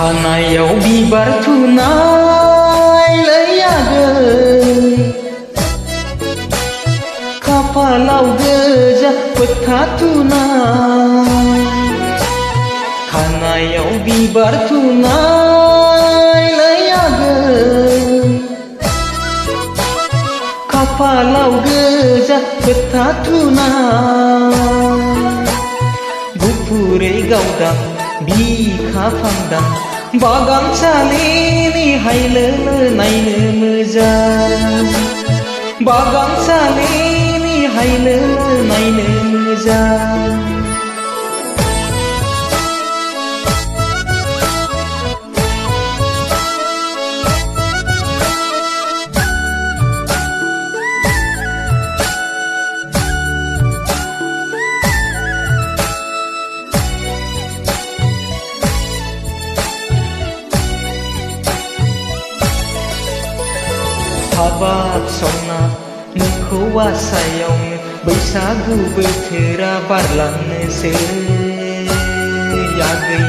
खानायाव बिबार थुनायलै आगै, खाफालाव गोजा फोथा थुनाय। खानायाव बिबार थुनायलै आगै, खाफालाव गोजा फोथा थुनाय। गुफुरै गावदां बिखा फांदां बागानसालिनि हायलोलो नायनो मोजां, बागानसालिनि हायलोलो नायनो मोजां। हाबाब सावना नोंखौ आसायावनो बैसागु बोथोरा बारलांनोसै आगै,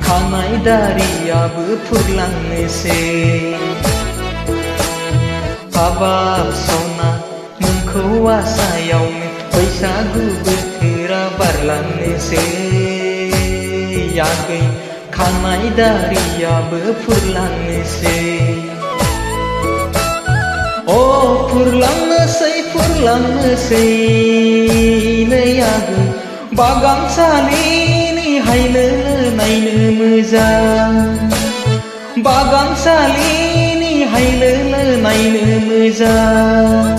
खानाय दारियाबो फुरलांनोसै। हाबाब सावना नोंखौ आसायावनो बैसागु बोथोरा बारलांनोसै आगै, खानाय दारियाबो फुरलांनोसै। अ फुरलांनोसै फुरलांनोसै नै आगै, बागानसालिनि हायलोलो नायनो मोजां, बागानसालिनि हायलोलो नायनो मोजां।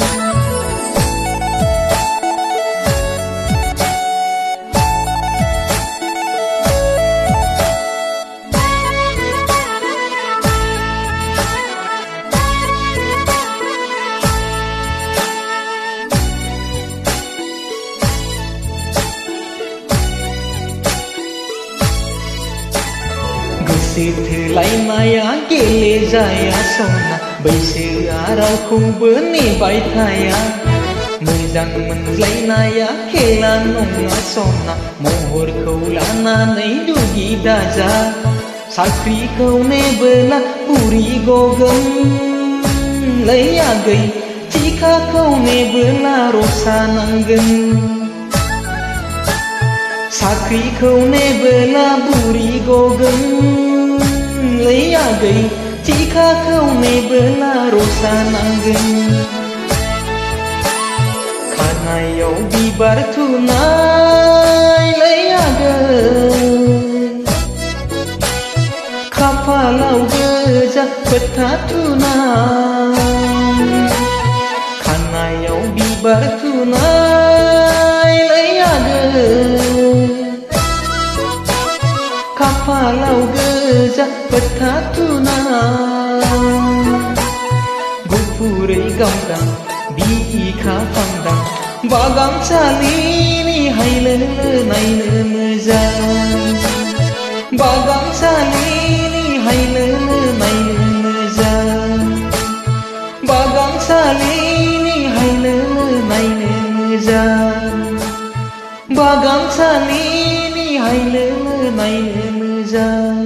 गोसो थोलायनाया गेलेजाया सना, बैसोआ रावखौबो नेबाय थाया। मोजां मोनज्लायनाया खेला नङा सना, महरखौ लानानै दुगि दाजा। साख्रिखौ नेबोला बुरि गगोनलै आगै, थिखाखौ नेबोला रसा नांगोन। साख्रिखौ नेबोला बुरि गगोनलै आगै, थिखाखौ नेबोला रसा नांगोन। खानायाव बिबार थुनायलै आगै, खाफालाव गोजा फोथा थुनाय। खानायाव बिबार थुनायलै आगै, खाफालाव गोजा फोथा थुनाय। गुफुरै गावदां बिखा फांदां बागानसालिनि हायलोलो नायनो मोजां, बागानसालिनि हायलोलो नायनो मोजां, बागानसालिनि हायलोलो नायनो मोजां, बागानसालिनि हायलोलो नायनो मोजां।